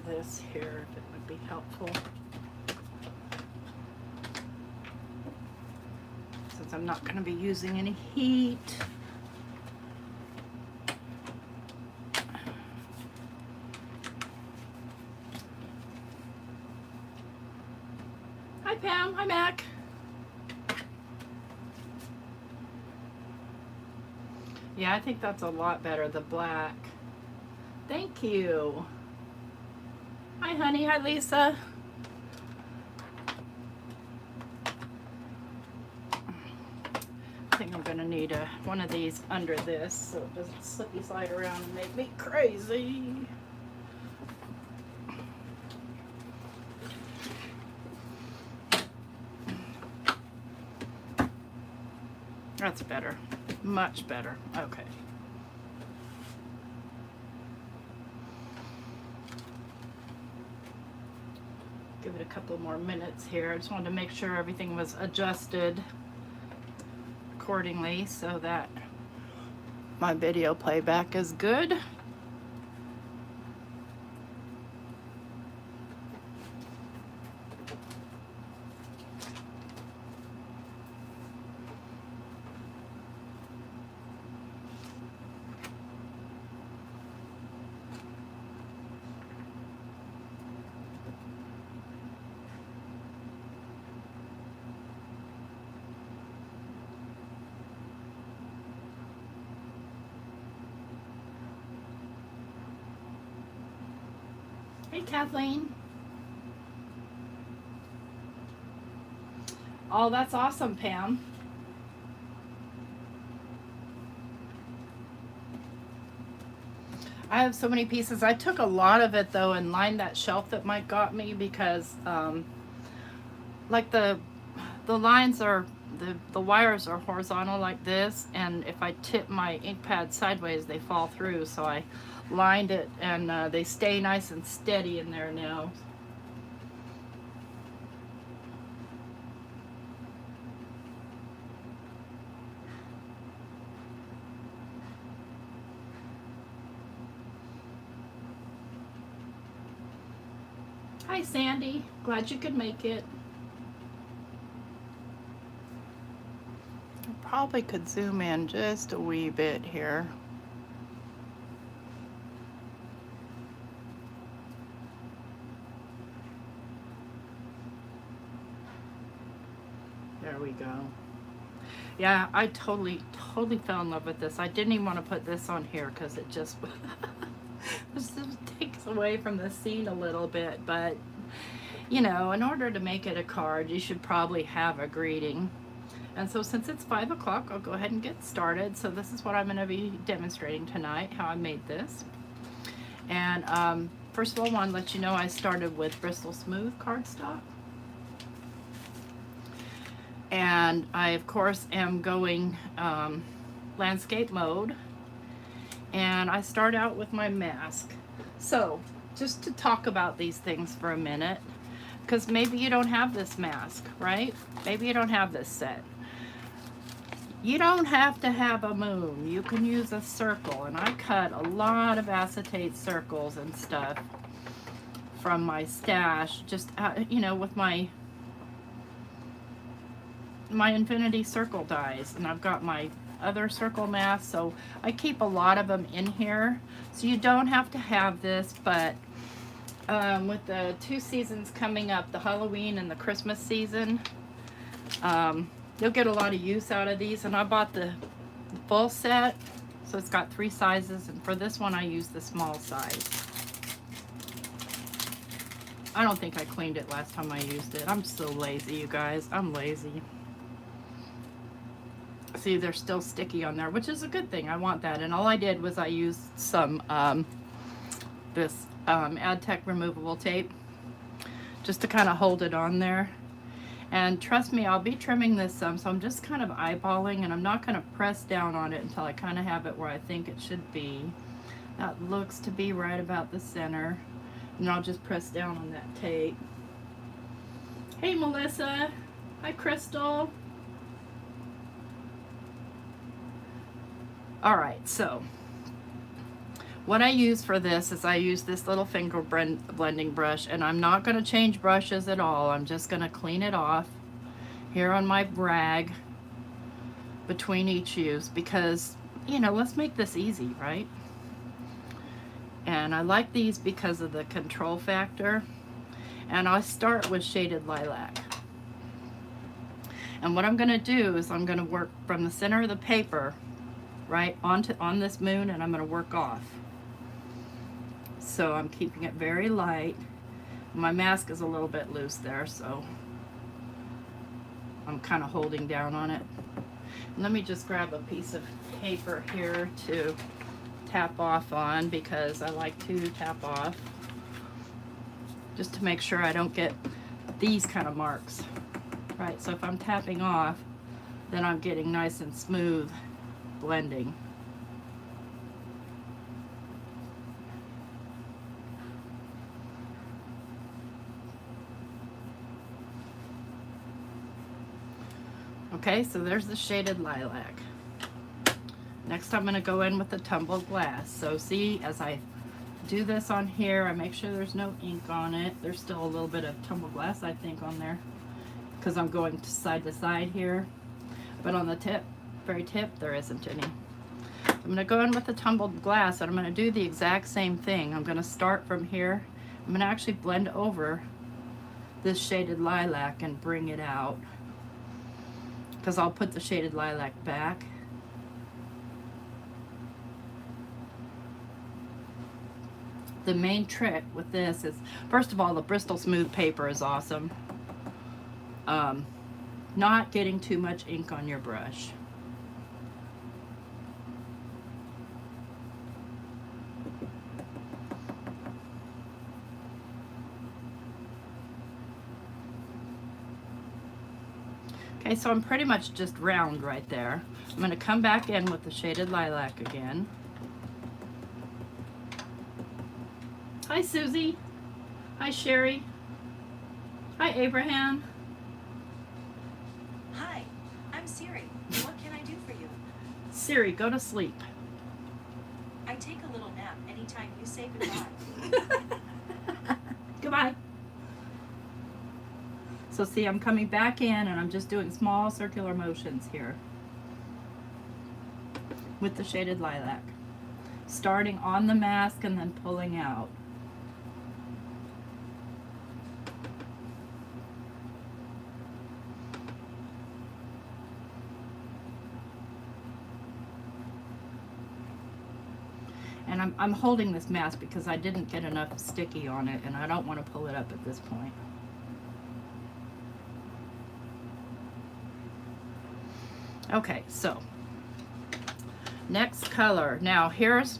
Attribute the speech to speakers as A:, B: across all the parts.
A: this here if it would be helpful. Since I'm not going to be using any heat. Hi Pam, hi Mac. Yeah, I think that's a lot better, the black. Thank you. Hi honey, hi Lisa. I think I'm gonna need one of these under this so it doesn't slippy slide around and make me crazy. That's better, much better. Okay. Give it a couple more minutes here. I just wanted to make sure everything was adjusted accordingly so that my video playback is good. Hey Kathleen. Oh, that's awesome, Pam. I have so many pieces. I took a lot of it though and lined that shelf that Mike got me because like the lines are the wires are horizontal like this, and if I tip my ink pad sideways they fall through, so I lined it and they stay nice and steady in there now. Hi Sandy, glad you could make it. I probably could zoom in just a wee bit here. There we go. Yeah, I totally fell in love with this. I didn't even want to put this on here because it just just takes away from the scene a little bit, but you know, in order to make it a card, you should probably have a greeting. And so since it's 5 o'clock, I'll go ahead and get started. So this is what I'm going to be demonstrating tonight, how I made this. And first of all, I want to let you know I started with Bristol Smooth cardstock. And I, of course, am going landscape mode. And I start out with my mask. So just to talk about these things for a minute, because maybe you don't have this mask, right? Maybe you don't have this set. You don't have to have a moon. You can use a circle, and I cut a lot of acetate circles and stuff from my stash, just you know, with my infinity circle dies, and I've got my other circle masks, so I keep a lot of them in here. So you don't have to have this, but with the 2 seasons coming up, the Halloween and the Christmas season, you'll get a lot of use out of these. And I bought the full set, so it's got 3 sizes, and for this one I used the small size. I don't think I cleaned it last time I used it. I'm so lazy, you guys. I'm lazy. See, they're still sticky on there, which is a good thing. I want that. And all I did was I used some this AdTech removable tape just to kind of hold it on there. And trust me, I'll be trimming this some, so I'm just kind of eyeballing, and I'm not going to press down on it until I kind of have it where I think it should be. That looks to be right about the center. And I'll just press down on that tape. Hey Melissa. Hi Crystal. Alright, so What I use for this is I use this little finger blending brush, and I'm not going to change brushes at all. I'm just going to clean it off here on my rag between each use because, you know, let's make this easy, right? And I like these because of the control factor. And I'll start with Shaded Lilac. And what I'm going to do is I'm going to work from the center of the paper right on this moon, and I'm going to work off. So I'm keeping it very light. My mask is a little bit loose there, so I'm kind of holding down on it. And let me just grab a piece of paper here to tap off on, because I like to tap off just to make sure I don't get these kind of marks. Right, so if I'm tapping off, then I'm getting nice and smooth blending. Okay, so there's the Shaded Lilac. Next I'm going to go in with the tumbled glass. So see, as I do this on here, I make sure there's no ink on it. There's still a little bit of tumbled glass, I think, on there, because I'm going to side here. But on the tip, very tip, there isn't any. I'm going to go in with the tumbled glass, and I'm going to do the exact same thing. I'm going to start from here. I'm going to actually blend over this Shaded Lilac and bring it out, because I'll put the Shaded Lilac back. The main trick with this is, first of all, the Bristol Smooth paper is awesome. Not getting too much ink on your brush. Okay, so I'm pretty much just round right there. I'm going to come back in with the Shaded Lilac again. Hi, Susie. Hi, Sherry. Hi, Abraham.
B: Hi, I'm Siri. What can I do for you?
A: Siri, go to sleep.
B: I take a little nap anytime you say goodbye.
A: Goodbye. So see, I'm coming back in and I'm just doing small circular motions here with the Shaded Lilac, starting on the mask and then pulling out. And I'm holding this mask because I didn't get enough sticky on it, and I don't want to pull it up at this point. Okay, so next color. Now here's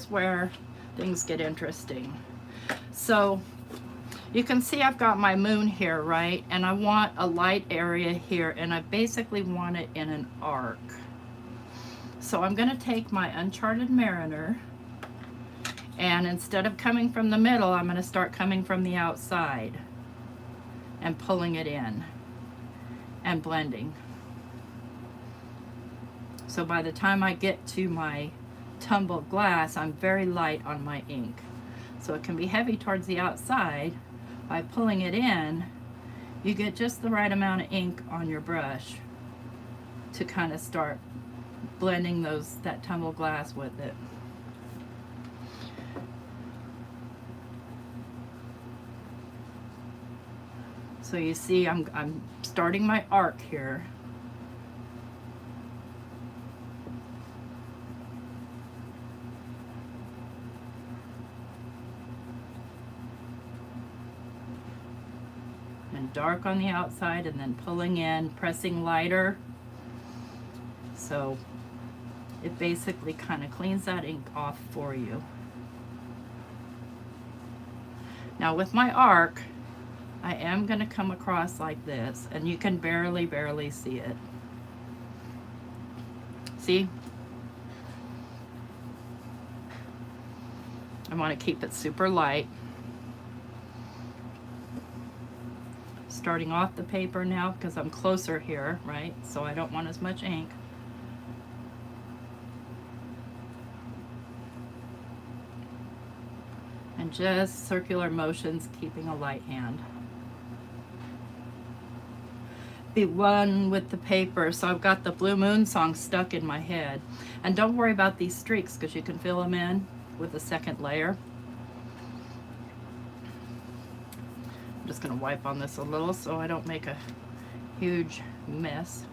A: where things get interesting. So you can see I've got my moon here, right? And I want a light area here, and I basically want it in an arc. So I'm going to take my Uncharted Mariner, and instead of coming from the middle, I'm going to start coming from the outside and pulling it in and blending. So by the time I get to my tumbled glass, I'm very light on my ink. So it can be heavy towards the outside. By pulling it in, you get just the right amount of ink on your brush to kind of start blending that tumbled glass with it. So you see I'm starting my arc here. And dark on the outside, and then pulling in, pressing lighter. So it basically kind of cleans that ink off for you. Now with my arc, I am going to come across like this, and you can barely see it. See? I want to keep it super light. Starting off the paper now because I'm closer here, right? So I don't want as much ink. just circular motions, keeping a light hand. Be one with the paper. So I've got the Blue Moon song stuck in my head. And don't worry about these streaks because you can fill them in with a second layer. I'm just going to wipe on this a little so I don't make a huge mess.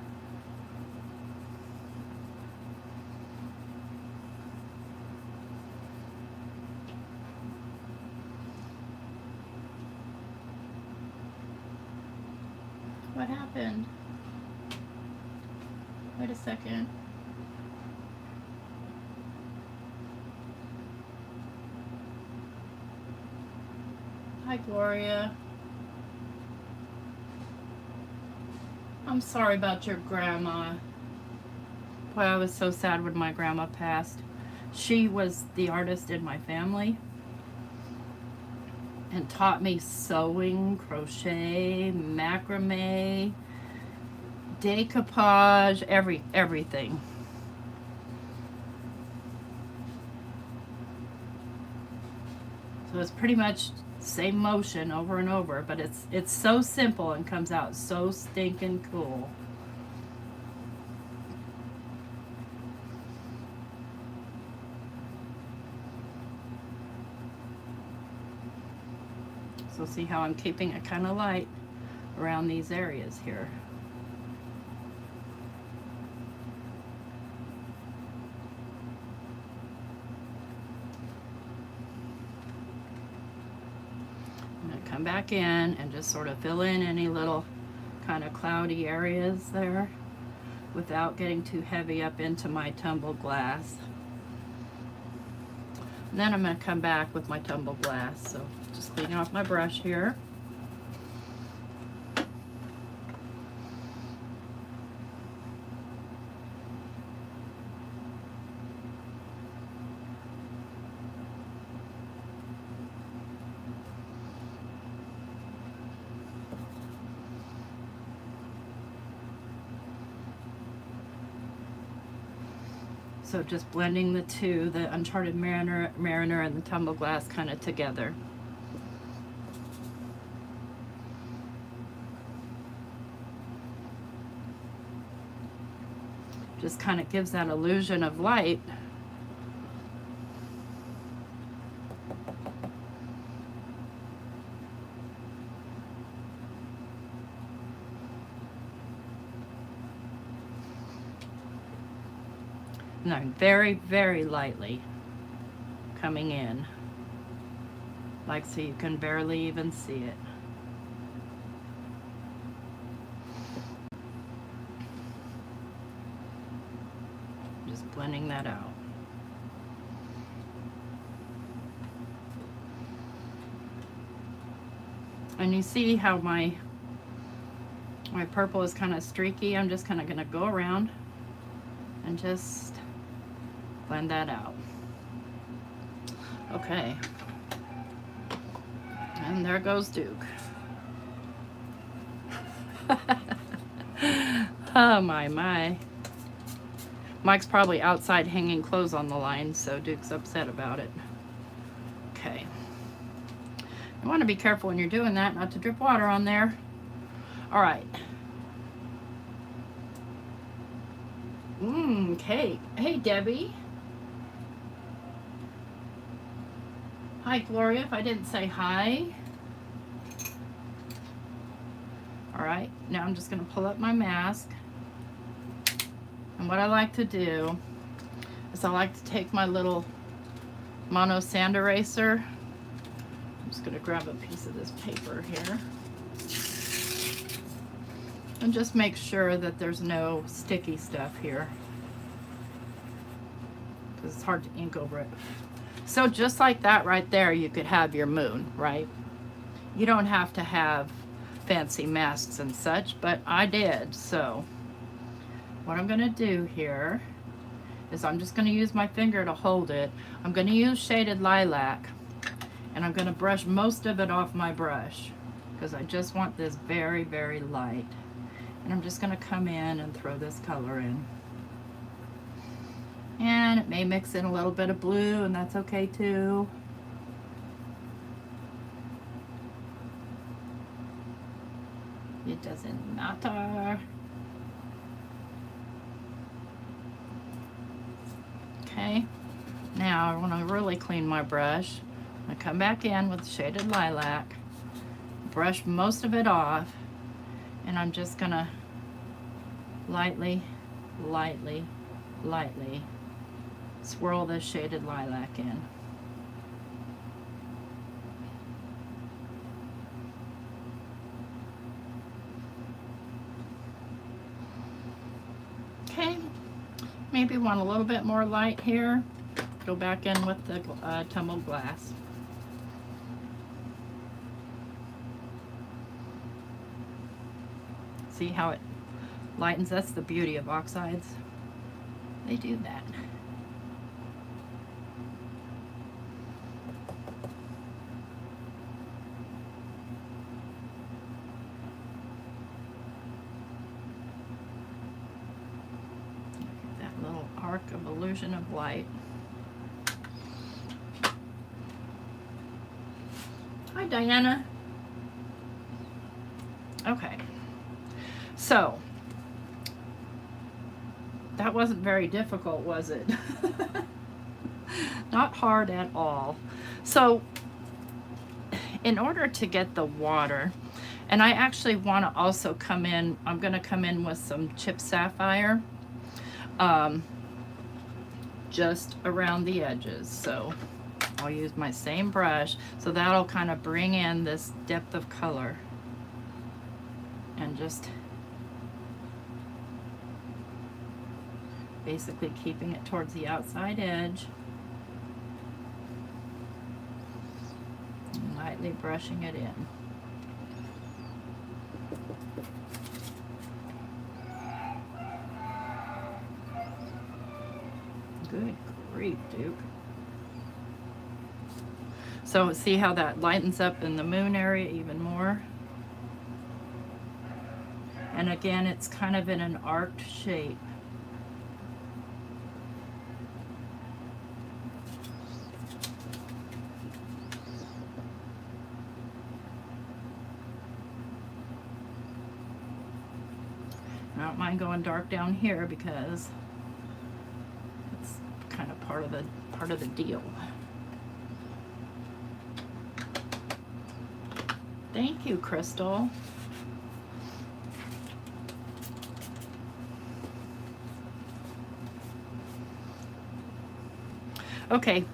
A: What happened? Wait a second. Hi, Gloria. I'm sorry about your grandma. Boy, I was so sad when my grandma passed. She was the artist in my family and taught me sewing, crochet, macrame, decoupage, everything. So it's pretty much same motion over and over, but it's so simple and comes out so stinking cool. So see how I'm keeping it kind of light around these areas here. I'm going to come back in and just sort of fill in any little kind of cloudy areas there without getting too heavy up into my tumbled glass. And then I'm going to come back with my tumbled glass. So just cleaning off my brush here. So just blending the two, the Uncharted Mariner and the tumbled glass kind of together. Just kind of gives that illusion of light. And I'm very, very lightly coming in, like so you can barely even see it. Just blending that out. And you see how my purple is kind of streaky. I'm just kind of going to go around and just blend that out. Okay. And there goes Duke. Oh my. Mike's probably outside hanging clothes on the line, so Duke's upset about it. Okay. You want to be careful when you're doing that, not to drip water on there. All right. Okay. Hey, Debbie. Hi, Gloria, if I didn't say hi. All right, now I'm just going to pull up my mask. And what I like to do is I like to take my little mono sand eraser. I'm just going to grab a piece of this paper here. And just make sure that there's no sticky stuff here, because it's hard to ink over it. So just like that right there, you could have your moon, right? You don't have to have fancy masks and such, but I did. So what I'm going to do here is I'm just going to use my finger to hold it. I'm going to use Shaded Lilac, and I'm going to brush most of it off my brush because I just want this very, very light. And I'm just going to come in and throw this color in. And it may mix in a little bit of blue, and that's okay too. It doesn't matter. Okay, now I want to really clean my brush. I'm going to come back in with shaded lilac, brush most of it off, and I'm just going to lightly, lightly, lightly swirl this shaded lilac in. Okay, maybe want a little bit more light here. Go back in with the tumbled glass. See how it lightens? That's the beauty of oxides. They do that. That little arc of illusion of light. Hi, Diana. Okay. So, that wasn't very difficult, was it? Not hard at all. So, in order to get the water, and I actually want to also come in, I'm going to come in with some chipped sapphire, just around the edges. So, I'll use my same brush, so that'll kind of bring in this depth of color. And just basically keeping it towards the outside edge. And lightly brushing it in. Good grief, Duke. So see how that lightens up in the moon area even more? And again, it's kind of in an arced shape. I don't mind going dark down here because it's kind of part of the deal. Thank you, Crystal. Okay,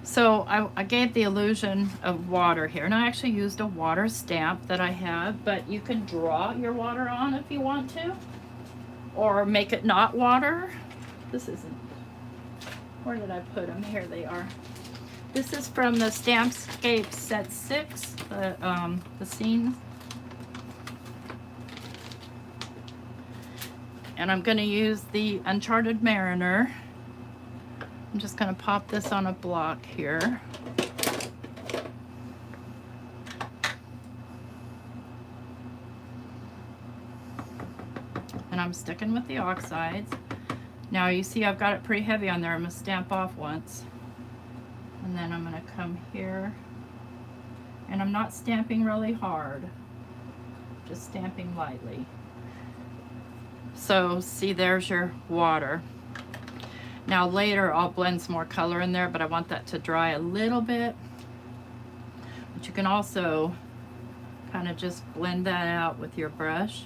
A: so I gave the illusion of water here, and I actually used a water stamp that I have, but you can draw your water on if you want to, or make it not water. This isn't, where did I put them? Here they are. This is from the Stampscape Set 6, the scenes. And I'm going to use the Uncharted Mariner. I'm just going to pop this on a block here. And I'm sticking with the oxides. Now you see I've got it pretty heavy on there. I'm going to stamp off once. And then I'm going to come here. And I'm not stamping really hard. Just stamping lightly. So see, there's your water. Now later I'll blend some more color in there, but I want that to dry a little bit. But you can also kind of just blend that out with your brush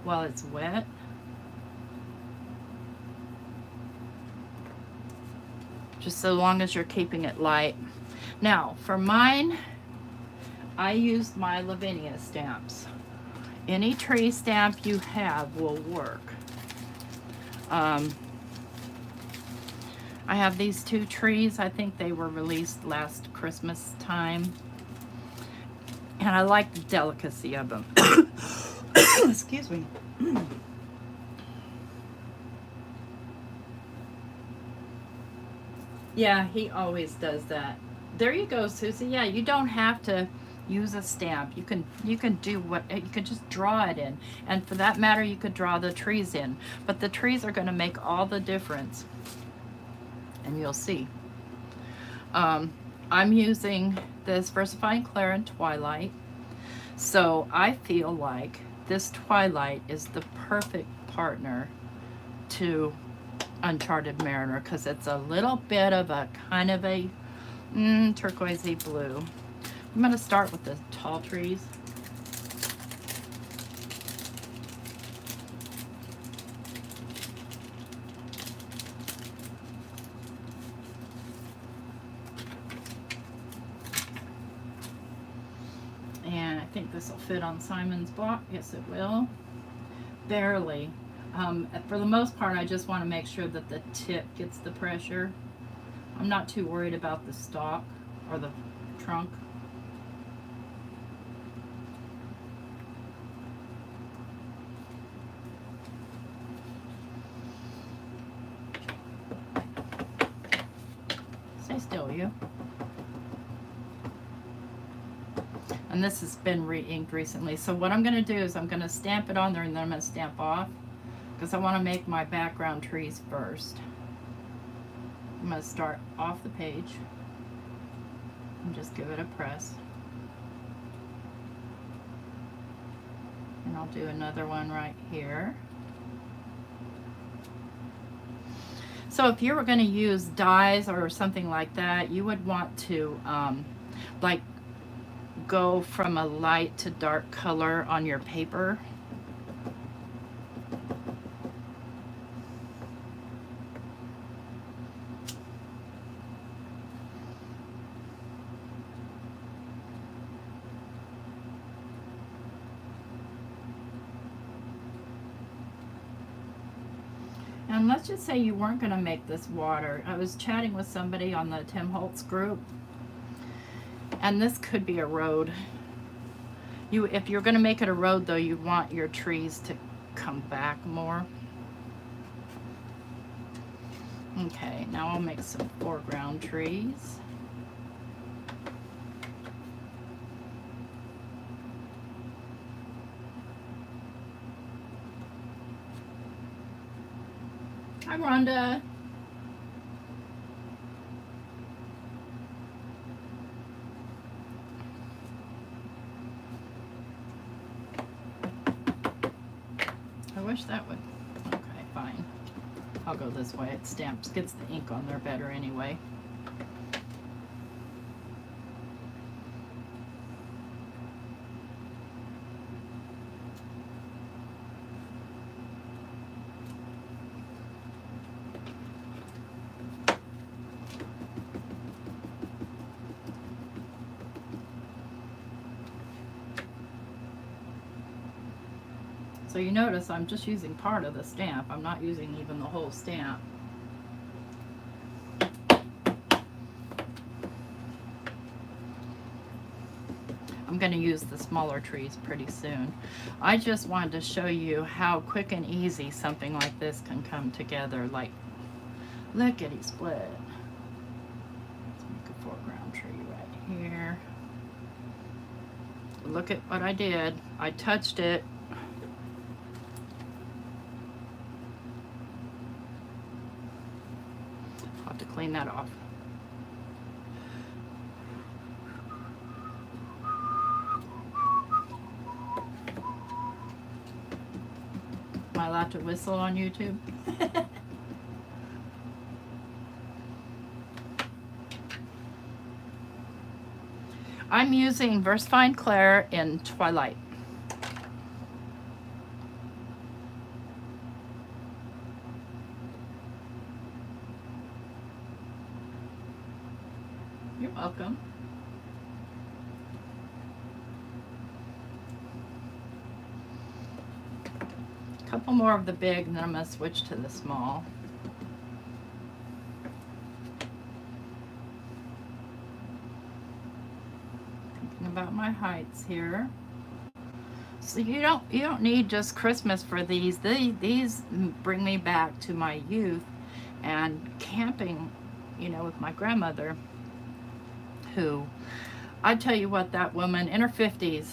A: while it's wet. Just so long as you're keeping it light. Now for mine, I used my Lavinia stamps. Any tree stamp you have will work. I have these two trees. I think they were released last Christmas time. And I like the delicacy of them. Excuse me. Yeah, he always does that. There you go, Susie. Yeah, you don't have to use a stamp. You can do what you can just draw it in. And for that matter, you could draw the trees in. But the trees are going to make all the difference. And you'll see. I'm using this Versifying Clair in Twilight. So I feel like this Twilight is the perfect partner to Uncharted Mariner because it's a little bit of a kind of a turquoisey blue. I'm going to start with the tall trees. And I think this will fit on Simon's block. Yes, it will. Barely. For the most part, I just want to make sure that the tip gets the pressure. I'm not too worried about the stalk or the trunk. Stay still, you. And this has been re-inked recently. So what I'm going to do is I'm going to stamp it on there and then I'm going to stamp off because I want to make my background trees first. I'm going to start off the page and just give it a press. And I'll do another one right here. So if you were going to use dyes or something like that, you would want to like go from a light to dark color on your paper. And let's just say you weren't going to make this water. I was chatting with somebody on the Tim Holtz group, and this could be a road. If you're going to make it a road, though, you want your trees to come back more. Okay, now I'll make some foreground trees. Hi, Rhonda. I wish that would. Okay, fine. I'll go this way. It stamps, gets the ink on there better anyway. So you notice I'm just using part of the stamp. I'm not using even the whole stamp. I'm going to use the smaller trees pretty soon. I just wanted to show you how quick and easy something like this can come together. Like, lickety split. Let's make a foreground tree right here. Look at what I did. I touched it. I'll have to clean that off. Am I allowed to whistle on YouTube? I'm using Versafine Clair in Twilight. You're welcome. A couple more of the big, and then I'm going to switch to the small. Thinking about my heights here. So you don't need just Christmas for these. These bring me back to my youth and camping, you know, with my grandmother, who, I tell you what, that woman in her 50s,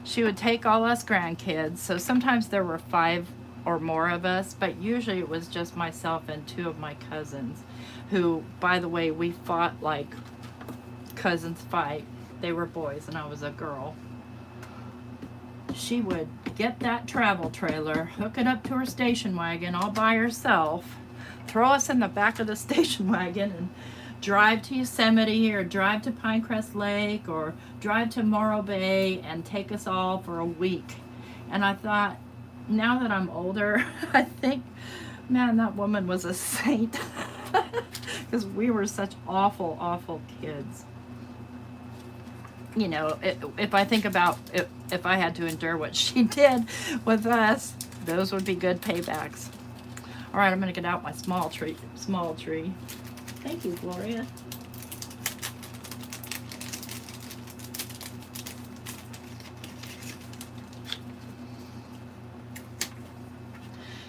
A: she would take all us grandkids. So sometimes there were 5 or more of us, but usually it was just myself and 2 of my cousins, who, by the way, we fought like cousins fight. They were boys and I was a girl. she would get that travel trailer, hook it up to her station wagon all by herself, throw us in the back of the station wagon, and drive to Yosemite or drive to Pinecrest Lake or drive to Morro Bay and take us all for a week. And I thought, now that I'm older, I think, man, that woman was a saint. Because we were such awful, awful kids. You know, if I think about if I had to endure what she did with us, those would be good paybacks. All right, I'm gonna get out my small tree. Thank you, Gloria.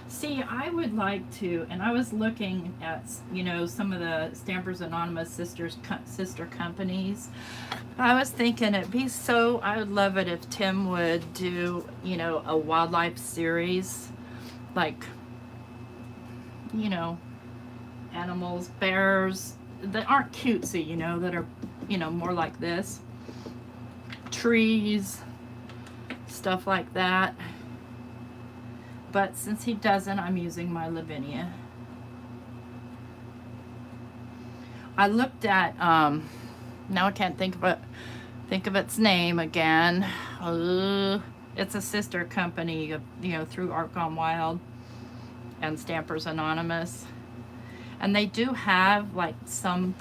A: See, I would like to, and I was looking at, you know, some of the Stampers Anonymous sister companies. I was thinking it'd be so, I would love it if Tim would do, you know, a wildlife series, like, you know, animals, bears that aren't cutesy, you know, that are, you know, more like this. Trees, stuff like that. But since he doesn't, I'm using my Lavinia. I looked at, now I can't think of its name again. It's a sister company of, you know, through Art Gone Wild and Stampers Anonymous. And they do have like some,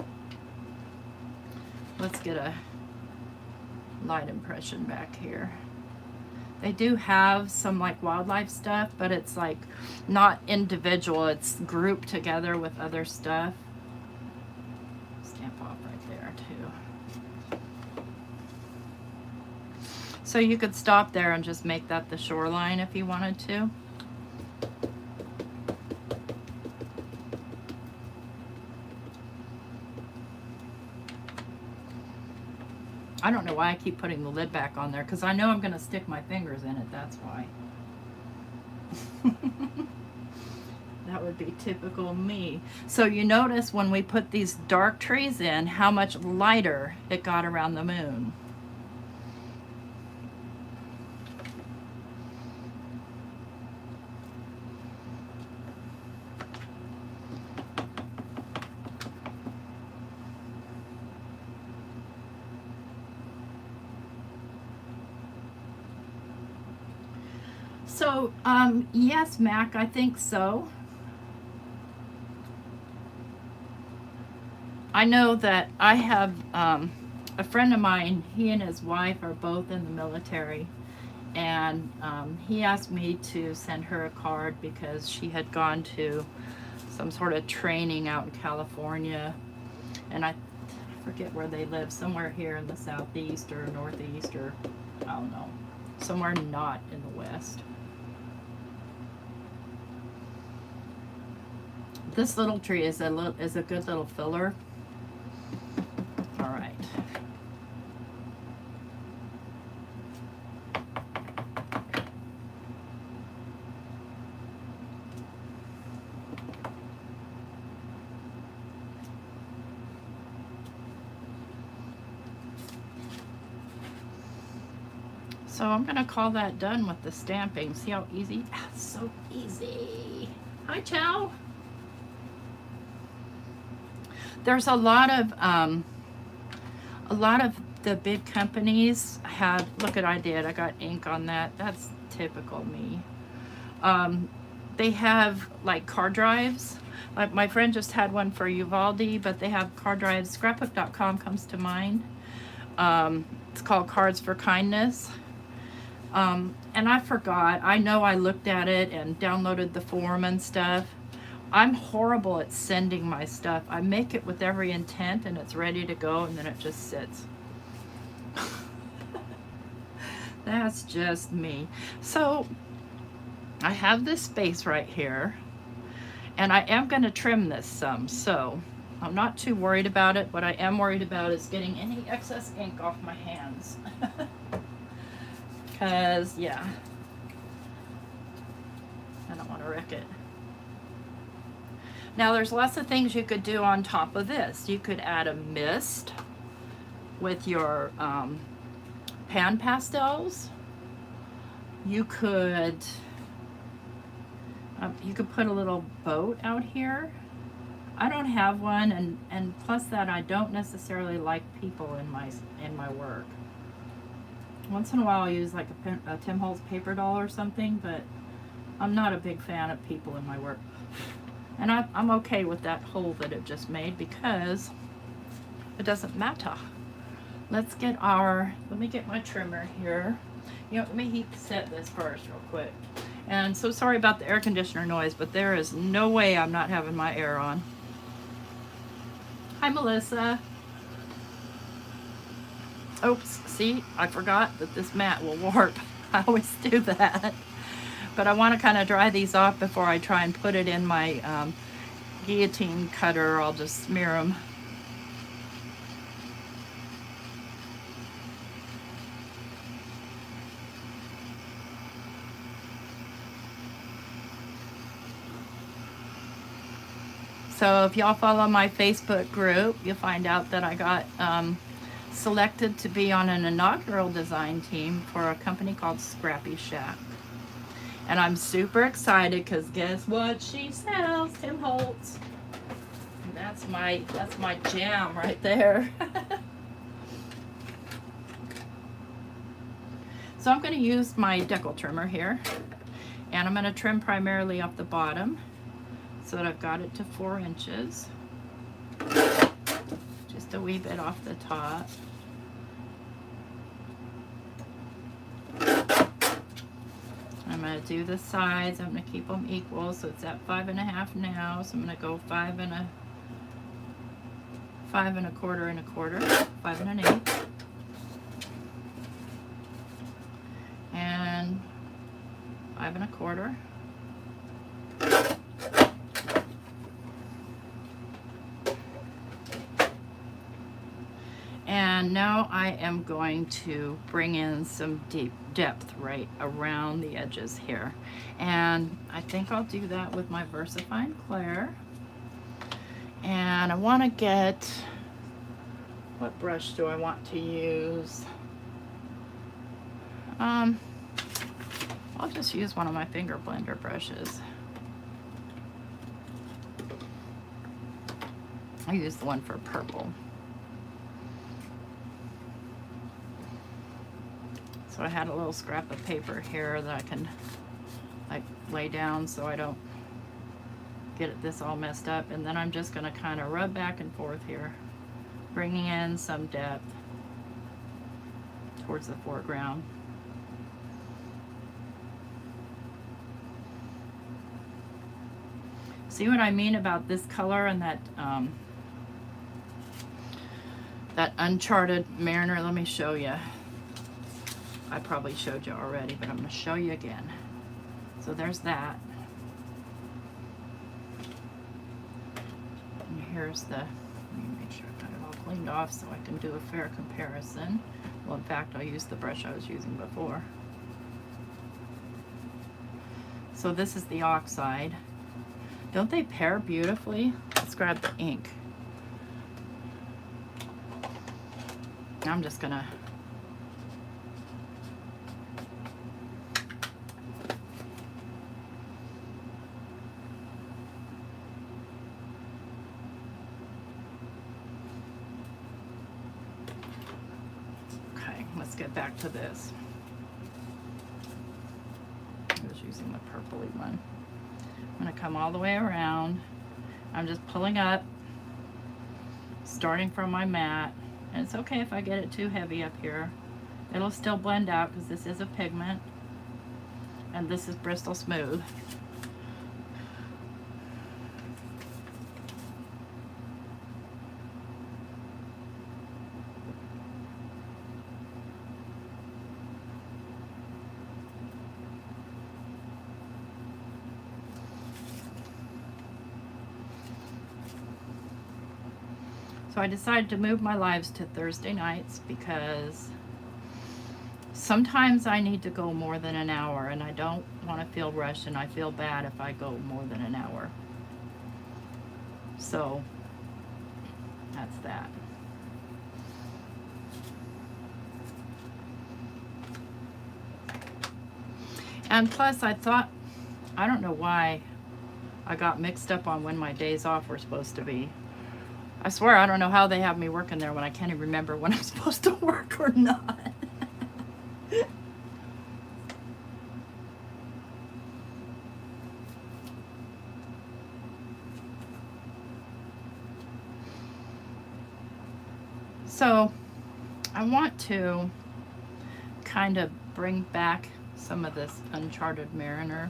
A: let's get a light impression back here. They do have some like wildlife stuff, but it's like not individual, it's grouped together with other stuff. Stamp off right there too. So you could stop there and just make that the shoreline if you wanted to. I don't know why I keep putting the lid back on there, because I know I'm going to stick my fingers in it, that's why. That would be typical me. So you notice when we put these dark trees in, how much lighter it got around the moon. So, yes, Mac, I think so. I know that I have a friend of mine, he and his wife are both in the military, and he asked me to send her a card because she had gone to some sort of training out in California, and I forget where they live, somewhere here in the southeast or northeast, or I don't know, somewhere not in the west. This little tree is a good little filler. All right. So I'm gonna call that done with the stamping. See how easy? Ah, it's so easy. Hi, Chow. There's a lot of the big companies have, look at I got ink on that. That's typical me. They have like card drives. Like my friend just had one for Uvalde, but they have card drives. Scrapbook.com comes to mind. It's called Cards for Kindness. And I forgot. I know I looked at it and downloaded the form and stuff. I'm horrible at sending my stuff. I make it with every intent and it's ready to go, and then it just sits. That's just me. So I have this space right here, and I am going to trim this some, so I'm not too worried about it. What I am worried about is getting any excess ink off my hands. Because, yeah, I don't want to wreck it. Now there's lots of things you could do on top of this. You could add a mist with your pan pastels. you could put a little boat out here. I don't have one, and plus that I don't necessarily like people in my work. Once in a while I'll use like a Tim Holtz paper doll or something, but I'm not a big fan of people in my work. And I'm okay with that hole that it just made because it doesn't matter. Let me get my trimmer here. Let me set this first real quick. And so sorry about the air conditioner noise, but there is no way I'm not having my air on. Hi, Melissa. Oops, see, I forgot that this mat will warp. I always do that. But I want to kind of dry these off before I try and put it in my guillotine cutter. I'll just smear them. So if y'all follow my Facebook group, you'll find out that I got selected to be on an inaugural design team for a company called Scrappy Shack. And I'm super excited because guess what she sells? Tim Holtz. And that's my jam right there. So I'm going to use my decal trimmer here, and I'm going to trim primarily off the bottom so that I've got it to 4 inches. Just a wee bit off the top. I'm going to do the sides. I'm going to keep them equal, so it's at 5.5 now. So I'm going to go 5 1/4 and a quarter, 5 1/8, and 5 1/4. And now I am going to bring in some deep depth right around the edges here. And I think I'll do that with my VersaFine Clair. And I want to get, what brush do I want to use? I'll just use one of my finger blender brushes. I use the one for purple. So I had a little scrap of paper here that I can like lay down so I don't get this all messed up. And then I'm just going to kind of rub back and forth here, bringing in some depth towards the foreground. See what I mean about this color and that that Uncharted Mariner? Let me show you. I probably showed you already, but I'm going to show you again. So there's that. And here's the, let me make sure I got it all cleaned off so I can do a fair comparison. Well, in fact, I'll use the brush I was using before. So this is the oxide. Don't they pair beautifully? Let's grab the ink. I'm just gonna let's get back to this. I was using the purpley one. I'm going to come all the way around. I'm just pulling up, starting from my mat. And it's okay if I get it too heavy up here. It'll still blend out because this is a pigment. And this is Bristol Smooth. So I decided to move my lives to Thursday nights because sometimes I need to go more than an hour and I don't want to feel rushed, and I feel bad if I go more than an hour. So that's that. And plus I thought, I don't know why I got mixed up on when my days off were supposed to be. I swear I don't know how they have me working there when I can't even remember when I'm supposed to work or not. So I want to kind of bring back some of this Uncharted Mariner.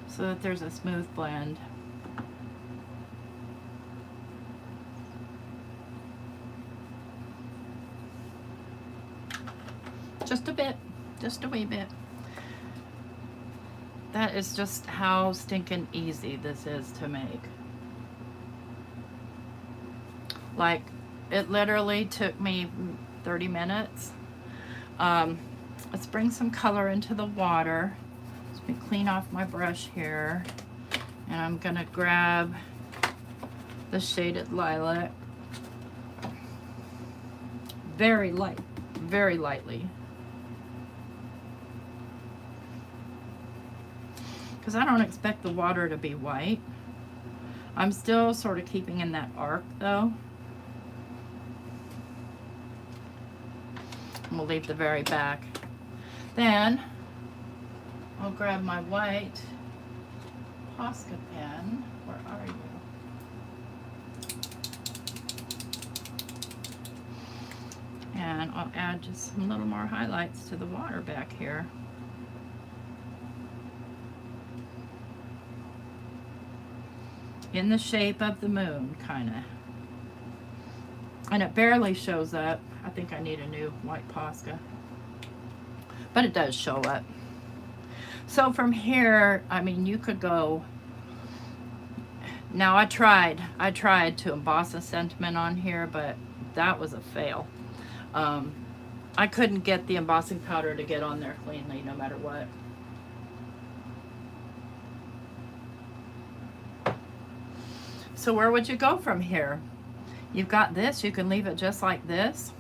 A: So that there's a smooth blend. Just a bit, just a wee bit. That is just how stinking easy this is to make. Like, it literally took me 30 minutes. Let's bring some color into the water. Let me clean off my brush here. And I'm gonna grab the shaded lilac. Very light, very lightly. Because I don't expect the water to be white. I'm still sort of keeping in that arc though. And we'll leave the very back. Then I'll grab my white Posca pen. Where are you? And I'll add just some little more highlights to the water back here. In the shape of the moon, kind of. And it barely shows up. I think I need a new white Posca. But it does show up. So from here, I mean, you could go... Now I tried to emboss a sentiment on here, but that was a fail. I couldn't get the embossing powder to get on there cleanly, no matter what. So where would you go from here? You've got this, you can leave it just like this,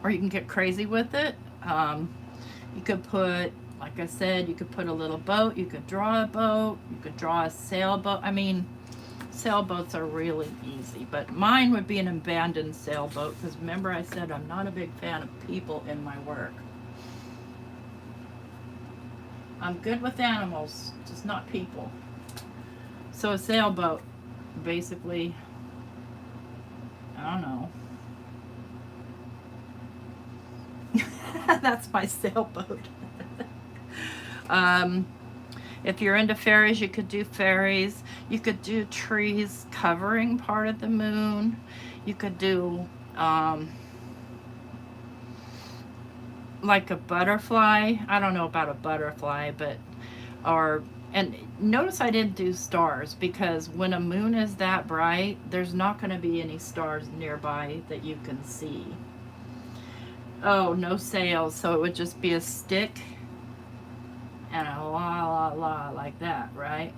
A: or you can get crazy with it. You could put, like I said, you could put a little boat, you could draw a boat, you could draw a sailboat. I mean, sailboats are really easy, but mine would be an abandoned sailboat, because remember I said I'm not a big fan of people in my work. I'm good with animals, just not people. So a sailboat, basically, I don't know. That's my sailboat. If you're into fairies, you could do fairies. You could do trees covering part of the moon. You could do like a butterfly. I don't know about a butterfly, but and notice I didn't do stars, because when a moon is that bright, there's not going to be any stars nearby that you can see. Oh, no sails, so it would just be a stick and a la la la like that, right?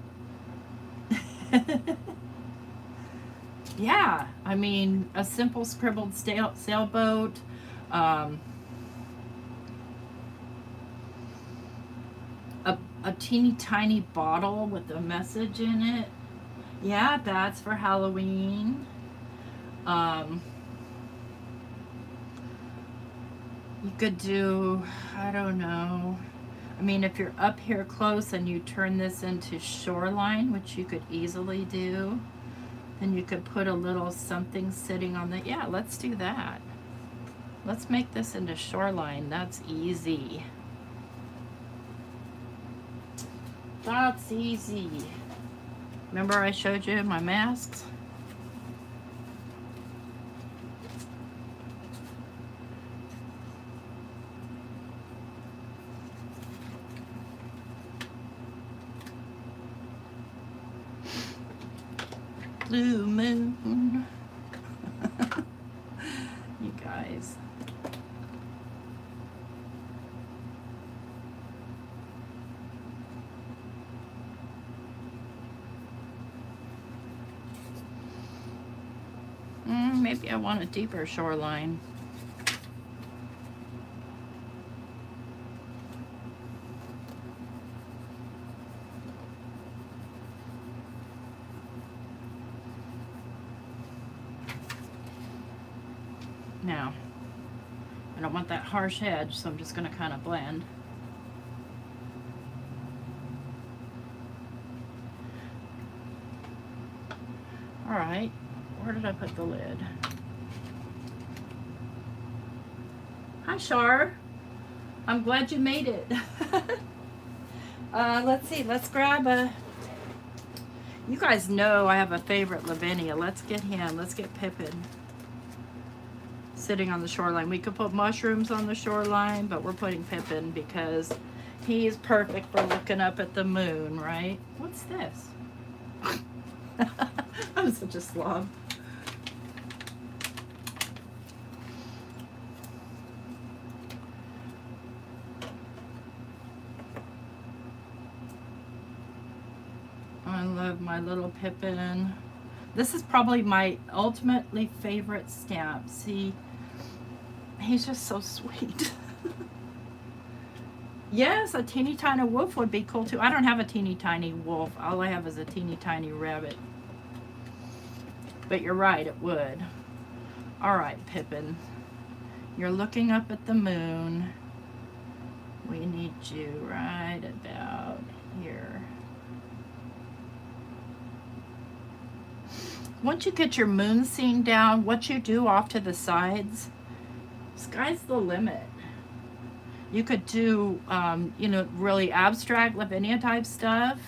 A: Yeah, I mean, a simple scribbled sailboat. A teeny tiny bottle with a message in it. Yeah, that's for Halloween. You could do, I don't know. I mean, if you're up here close and you turn this into shoreline, which you could easily do, then you could put a little something sitting on the, yeah, let's do that. Let's make this into shoreline. That's easy. That's easy. Remember I showed you my masks? Blue moon. You guys. Maybe I want a deeper shoreline. Now, I don't want that harsh edge, so I'm just going to kind of blend. All right, where did I put the lid? Hi, Shar. I'm glad you made it. Let's see, let's grab a... You guys know I have a favorite Lavinia. Let's get him. Let's get Pippin. Sitting on the shoreline. We could put mushrooms on the shoreline, but we're putting Pippin because he's perfect for looking up at the moon, right? What's this? I'm such a slob. I love my little Pippin. This is probably my ultimately favorite stamp. See, he's just so sweet. Yes, a teeny tiny wolf would be cool too. I don't have a teeny tiny wolf. All I have is a teeny tiny rabbit. But you're right, it would. All right, Pippin. You're looking up at the moon. We need you right about here. Once you get your moon scene down, what you do off to the sides, sky's the limit. You could do, you know, really abstract Lavinia type stuff.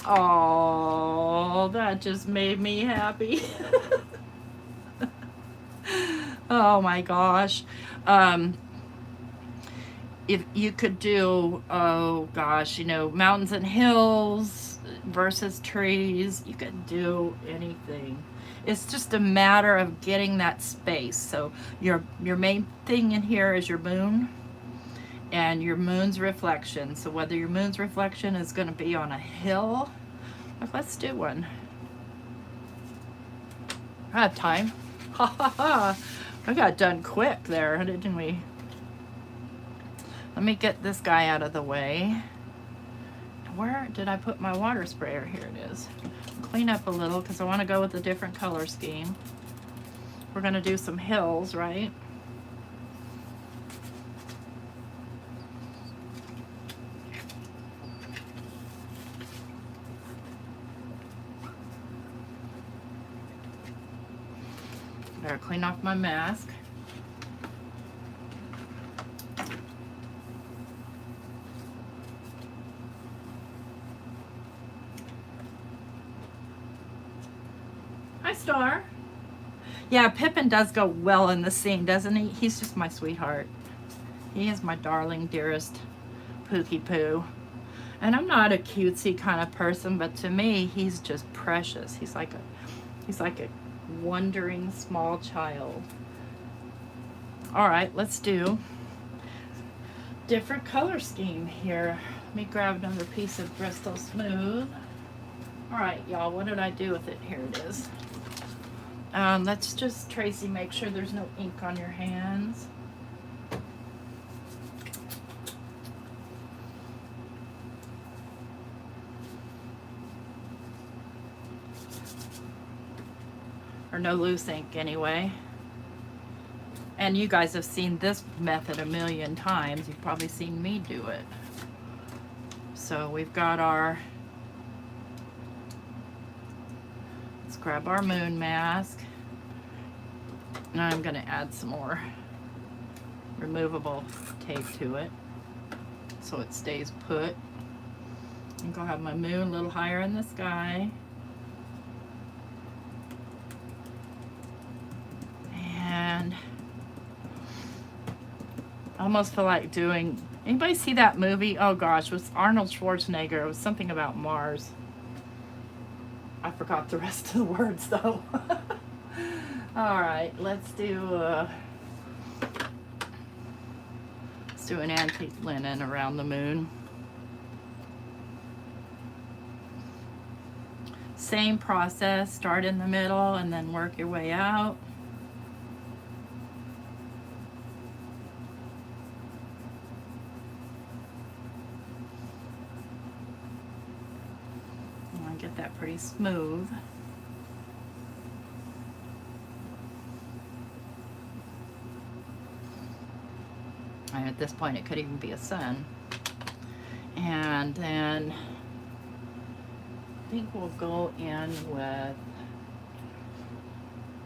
A: Oh, that just made me happy. Oh my gosh. If you could do, oh gosh, you know, mountains and hills versus trees, you could do anything. It's just a matter of getting that space. So your main thing in here is your moon and your moon's reflection. So whether your moon's reflection is going to be on a hill, like let's do one. I have time. Ha ha ha. I got done quick there, didn't we? Let me get this guy out of the way. Where did I put my water sprayer? Here it is. Clean up a little because I want to go with a different color scheme. We're going to do some hills, right? Better clean off my mask. Hi, Star. Yeah, Pippin does go well in the scene, doesn't he? He's just my sweetheart. He is my darling, dearest Pookie Poo. And I'm not a cutesy kind of person, but to me, he's just precious. He's like a wondering small child. All right, let's do different color scheme here. Let me grab another piece of Bristol Smooth. All right, y'all, what did I do with it? Here it is. Let's just, Tracy, make sure there's no ink on your hands. Or no loose ink anyway. And you guys have seen this method a million times. You've probably seen me do it. So we've got our, let's grab our moon mask. Now I'm gonna add some more removable tape to it so it stays put. I'm gonna have my moon a little higher in the sky. And I almost feel like doing, anybody see that movie? Oh gosh, it was Arnold Schwarzenegger. It was something about Mars. I forgot the rest of the words though. All right, let's do an antique linen around the moon. same process, start in the middle and then work your way out. I get that pretty smooth. And at this point it could even be a sun. And then I think we'll go in with,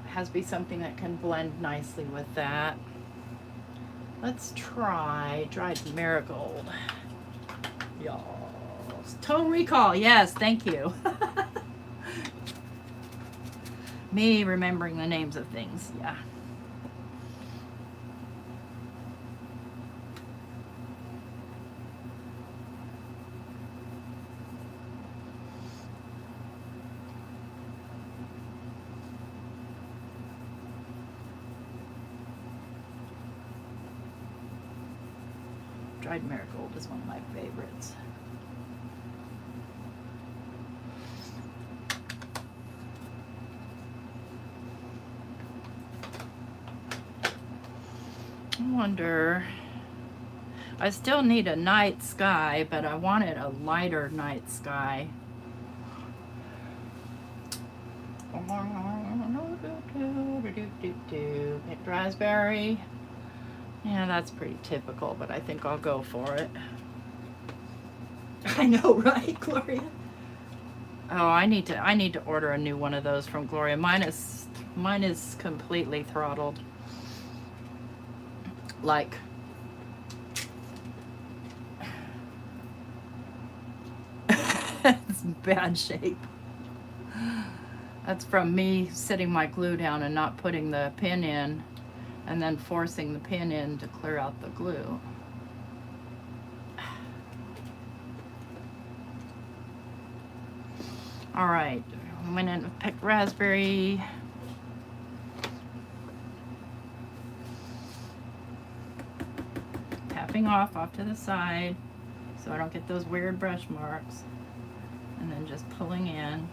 A: has to be something that can blend nicely with that. Let's try dried marigold. Y'all. Total Recall, yes, thank you. Me remembering the names of things, yeah. Dried marigold is one of my favorites. I wonder, I still need a night sky, but I wanted a lighter night sky. Picked raspberry. Yeah, that's pretty typical, but I think I'll go for it. I know, right, Gloria? Oh, I need to order a new one of those from Gloria. Mine is completely throttled. Like, it's bad shape. That's from me sitting my glue down and not putting the pin in, and then forcing the pin in to clear out the glue. All right, I went in with picked raspberry. Tapping off to the side so I don't get those weird brush marks. And then just pulling in.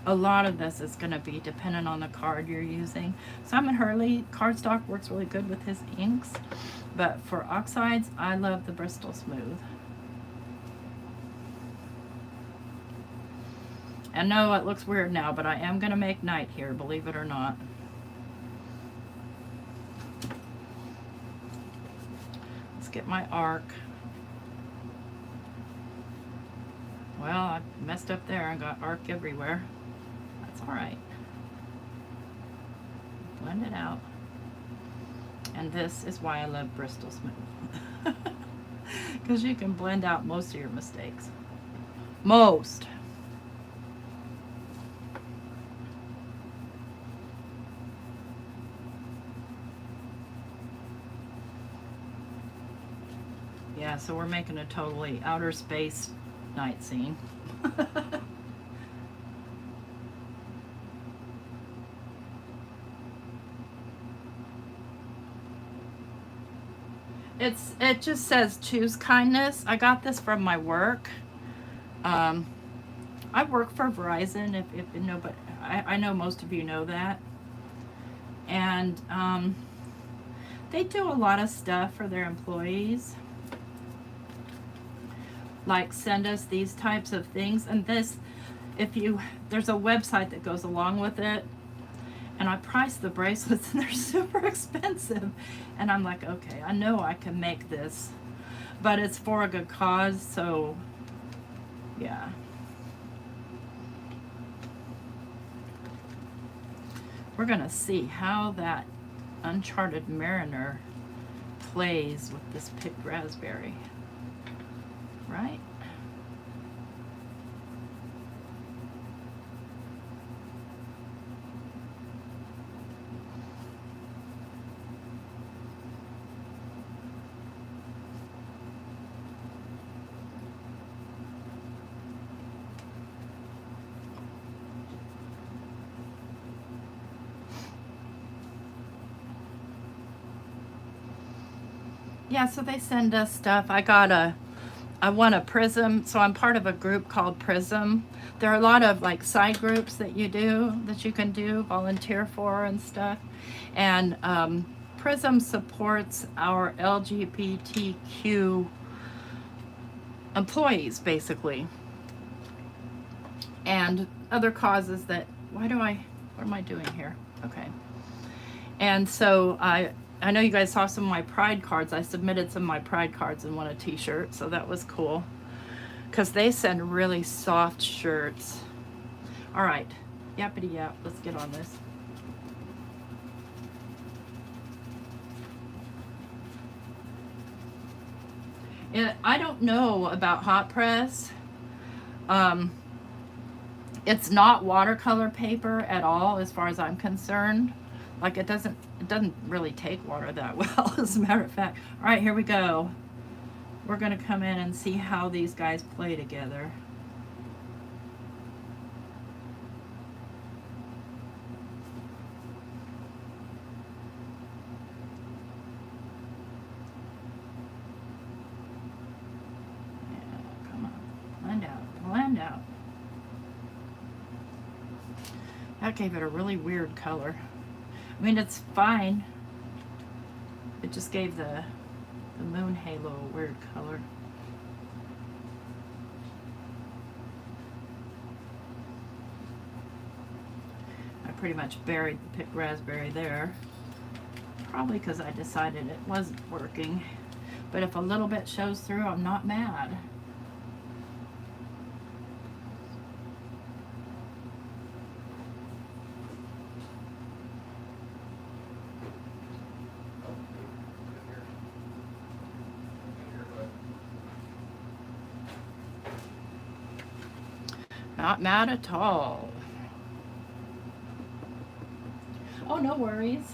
A: A lot of this is going to be dependent on the card you're using. Simon Hurley cardstock works really good with his inks, but for oxides, I love the Bristol Smooth. And no, it looks weird now, but I am going to make night here, believe it or not. Let's get my arc. Well, I messed up there. I got arc everywhere. All right, blend it out, and this is why I love Bristol Smooth, because you can blend out most of your mistakes. Most. Yeah, so we're making a totally outer space night scene. It just says choose kindness. I got this from my work. I work for Verizon, if you know, but I know most of you know that. And they do a lot of stuff for their employees. Like send us these types of things, and this, there's a website that goes along with it. And I priced the bracelets and they're super expensive. And I'm like, okay, I know I can make this, but it's for a good cause, so yeah. We're gonna see how that Uncharted Mariner plays with this picked raspberry, right? Yeah, so they send us stuff. I won a Prism, so I'm part of a group called Prism. There are a lot of like side groups that you can do, volunteer for and stuff. And Prism supports our LGBTQ employees, basically, and other causes that, what am I doing here? Okay. And so I know you guys saw some of my Pride cards. I submitted some of my Pride cards and won a t-shirt, so that was cool. Because they send really soft shirts. All right, yappity yap, let's get on this. I don't know about hot press. It's not watercolor paper at all, as far as I'm concerned. Like it doesn't really take water that well, as a matter of fact. All right, here we go. We're gonna come in and see how these guys play together. Yeah, come on, blend out, blend out. That gave it a really weird color. I mean, it's fine. It just gave the moon halo a weird color. I pretty much buried the picked raspberry there. Probably because I decided it wasn't working. But if a little bit shows through, I'm not mad. Not mad at all. Oh, no worries.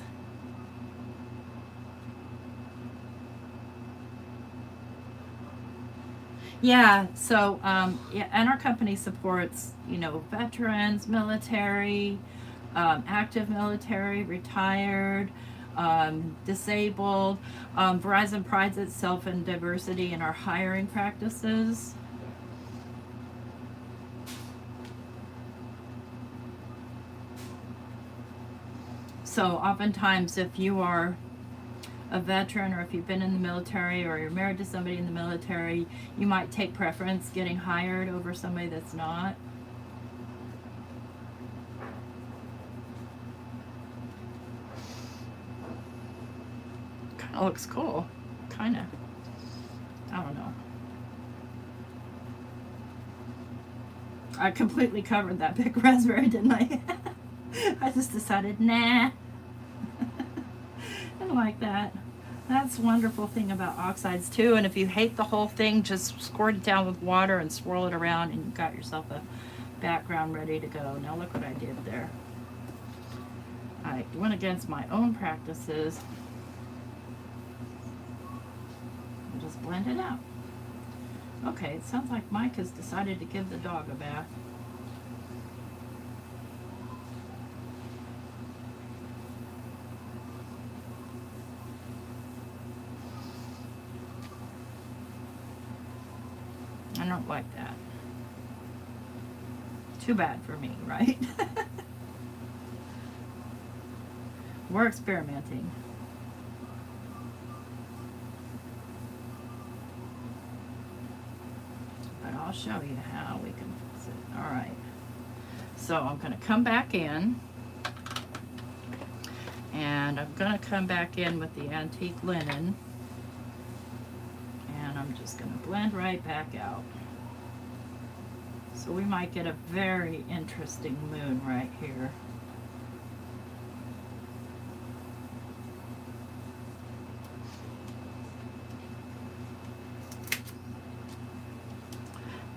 A: Yeah, so yeah, and our company supports, veterans, military, active military, retired, disabled. Verizon prides itself in diversity in our hiring practices. So oftentimes, if you are a veteran, or if you've been in the military, or you're married to somebody in the military, you might take preference getting hired over somebody that's not. Kind of looks cool. Kind of. I don't know. I completely covered that big raspberry, didn't I? I just decided, nah. I like that. That's a wonderful thing about oxides too. And if you hate the whole thing, just squirt it down with water and swirl it around, and you've got yourself a background ready to go. Now look what I did there. I went against my own practices and just blend it out. Okay, it sounds like Mike has decided to give the dog a bath. I don't like that. Too bad for me, right? We're experimenting. But I'll show you how we can fix it. All right. So I'm going to come back in. And I'm going to come back in with the antique linen. And I'm just going to blend right back out. So we might get a very interesting moon right here.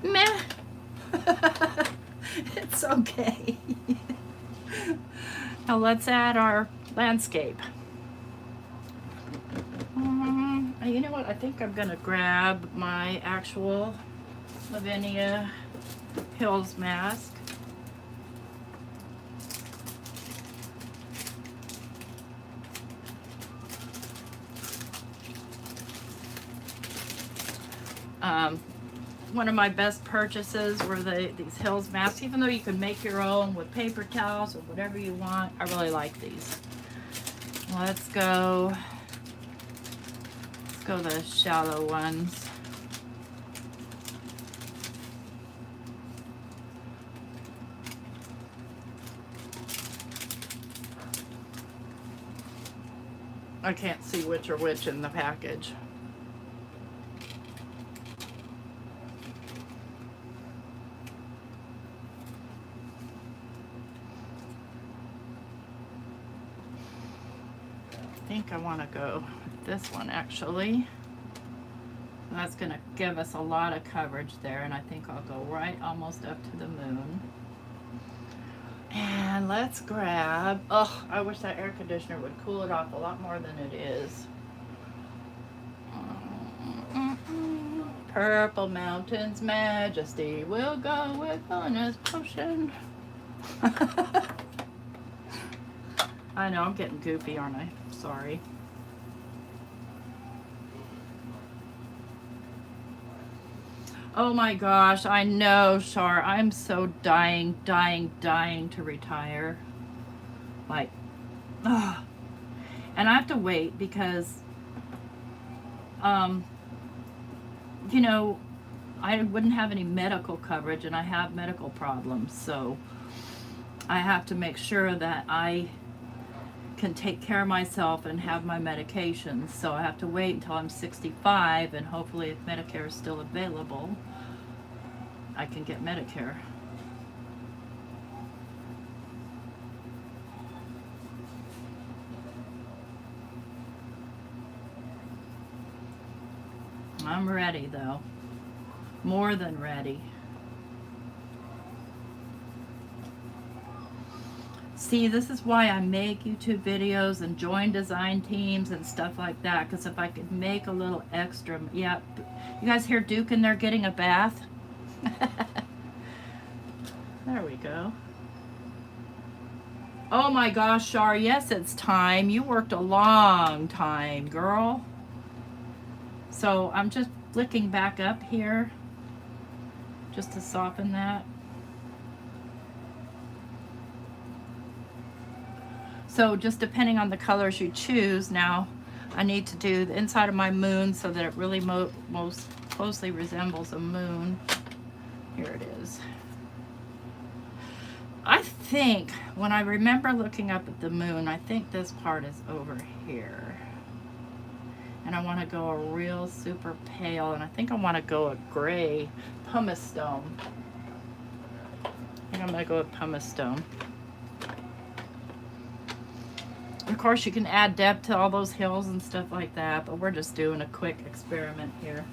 A: Meh. It's okay. Now let's add our landscape. You know what? I think I'm going to grab my actual Lavinia Hills mask. One of my best purchases were these Hills masks, even though you can make your own with paper towels or whatever you want. I really like these. Let's go the shallow ones. I can't see which are which in the package. I think I want to go with this one actually. That's going to give us a lot of coverage there, and I think I'll go right almost up to the moon. And let's grab, oh, I wish that air conditioner would cool it off a lot more than it is. Purple Mountain's Majesty will go with honest potion. I know, I'm getting goofy, aren't I? Sorry. Oh my gosh, I know, Char. I'm so dying to retire. Like, ugh. And I have to wait because, you know, I wouldn't have any medical coverage, and I have medical problems, so I have to make sure that I can take care of myself and have my medications. So I have to wait until I'm 65, and hopefully if Medicare is still available, I can get Medicare. I'm ready though. More than ready. See, this is why I make YouTube videos and join design teams and stuff like that, because if I could make a little extra, yeah, you guys hear Duke in there getting a bath? There we go. Oh my gosh, Shar, yes, it's time. You worked a long time, girl. So I'm just flicking back up here just to soften that. So just depending on the colors you choose, now I need to do the inside of my moon so that it really most closely resembles a moon. Here it is. I think, when I remember looking up at the moon, I think this part is over here. And I want to go a real super pale, and I think I want to go a gray pumice stone. I think I'm going to go with pumice stone. Of course, you can add depth to all those hills and stuff like that, but we're just doing a quick experiment here.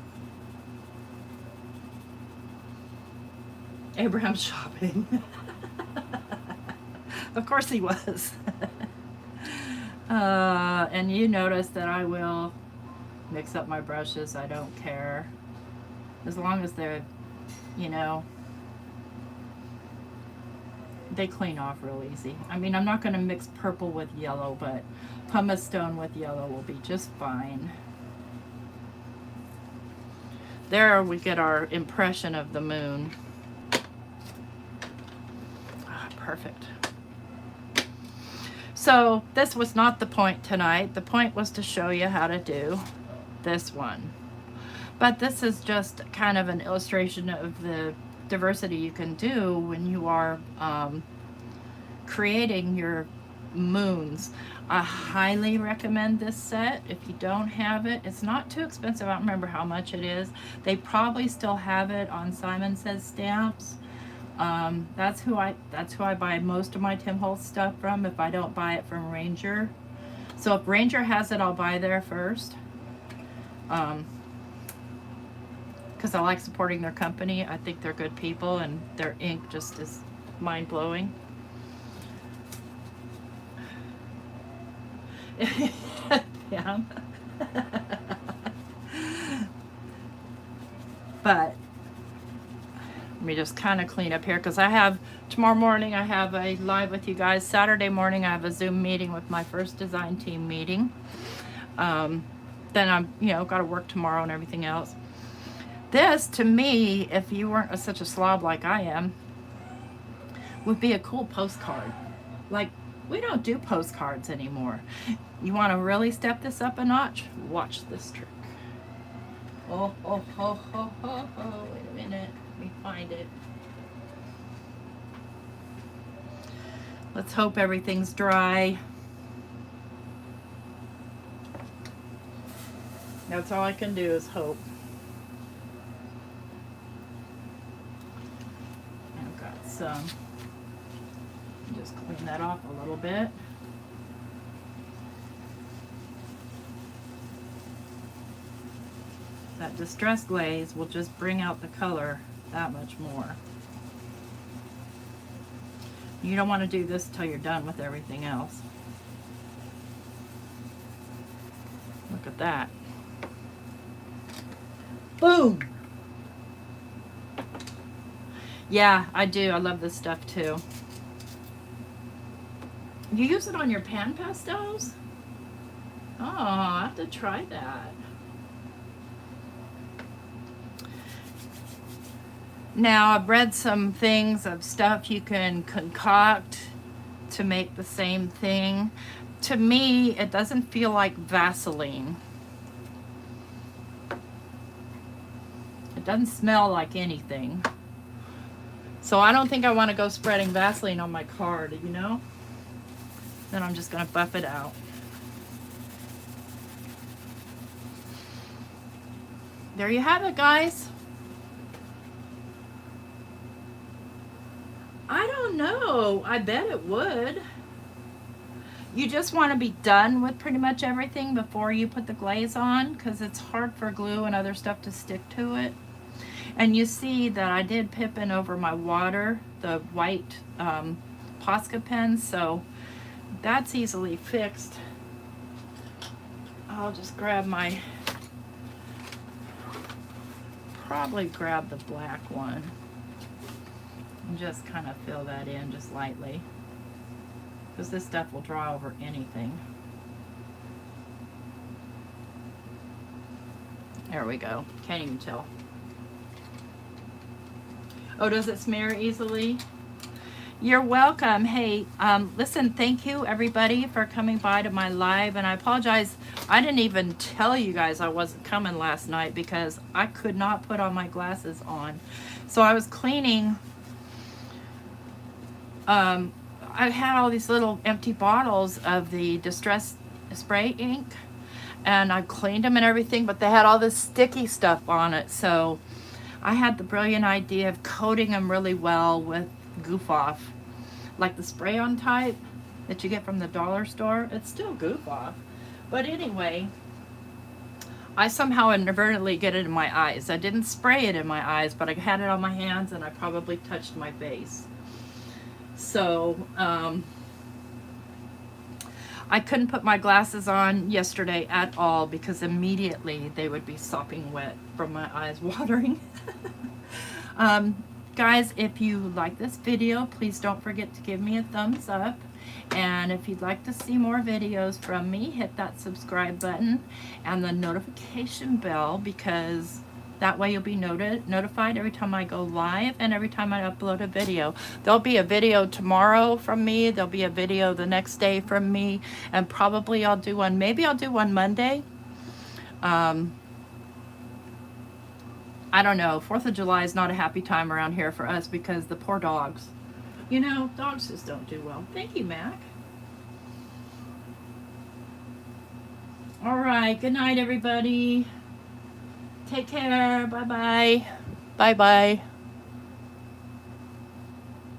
A: Abraham's shopping. Of course he was. And you notice that I will mix up my brushes. I don't care. As long as they're, you know, they clean off real easy. I mean, I'm not going to mix purple with yellow, but pumice stone with yellow will be just fine. There we get our impression of the moon. Ah, perfect. So this was not the point tonight. The point was to show you how to do this one. But this is just kind of an illustration of the diversity you can do when you are creating your moons. I highly recommend this set. If you don't have it, it's not too expensive. I don't remember how much it is. They probably still have it on Simon Says stamps. That's who I buy most of my Tim Holtz stuff from, if I don't buy it from Ranger. So if Ranger has it, I'll buy there first. Because I like supporting their company. I think they're good people, and their ink just is mind-blowing. Yeah. But let me just kind of clean up here, because I have tomorrow morning I have a live with you guys. Saturday morning I have a Zoom meeting with my first design team meeting. Then I'm, you know, got to work tomorrow and everything else. This, to me, if you weren't such a slob like I am, would be a cool postcard. Like, we don't do postcards anymore. You want to really step this up a notch? Watch this trick. Oh, oh, oh, oh, oh, oh. Wait a minute. Let me find it. Let's hope everything's dry. That's all I can do is hope. I've got some. Just clean that off a little bit. That distress glaze will just bring out the color that much more. You don't want to do this till you're done with everything else. Look at that. Boom! Yeah, I do. I love this stuff too. You use it on your pan pastels? Oh, I have to try that. Now, I've read some things of stuff you can concoct to make the same thing. To me, it doesn't feel like Vaseline. It doesn't smell like anything. So I don't think I want to go spreading Vaseline on my card, you know? Then I'm just going to buff it out. There you have it, guys. I don't know. I bet it would. You just want to be done with pretty much everything before you put the glaze on, because it's hard for glue and other stuff to stick to it. And you see that I did pippin over my water, the white Posca pen, so that's easily fixed. I'll just grab my, probably grab the black one and just kind of fill that in just lightly, because this stuff will draw over anything. There we go. Can't even tell. Oh, does it smear easily? You're welcome. Hey, listen, thank you everybody for coming by to my live, and I apologize. I didn't even tell you guys I wasn't coming last night because I could not put all my glasses on. So I was cleaning. I had all these little empty bottles of the Distress spray ink, and I cleaned them and everything, but they had all this sticky stuff on it. So I had the brilliant idea of coating them really well with Goof Off, like the spray-on type that you get from the dollar store. It's still Goof Off, but anyway, I somehow inadvertently get it in my eyes. I didn't spray it in my eyes, but I had it on my hands, and I probably touched my face. So I couldn't put my glasses on yesterday at all because immediately they would be sopping wet from my eyes watering. Guys, if you like this video, please don't forget to give me a thumbs up. And if you'd like to see more videos from me, hit that subscribe button and the notification bell, because that way you'll be notified every time I go live and every time I upload a video. There'll be a video tomorrow from me. There'll be a video the next day from me. And probably I'll do one. Maybe I'll do one Monday. I don't know. 4th of July is not a happy time around here for us because the poor dogs. You know, dogs just don't do well. Thank you, Mac. All right. Good night, everybody. Take care. Bye-bye. Bye-bye.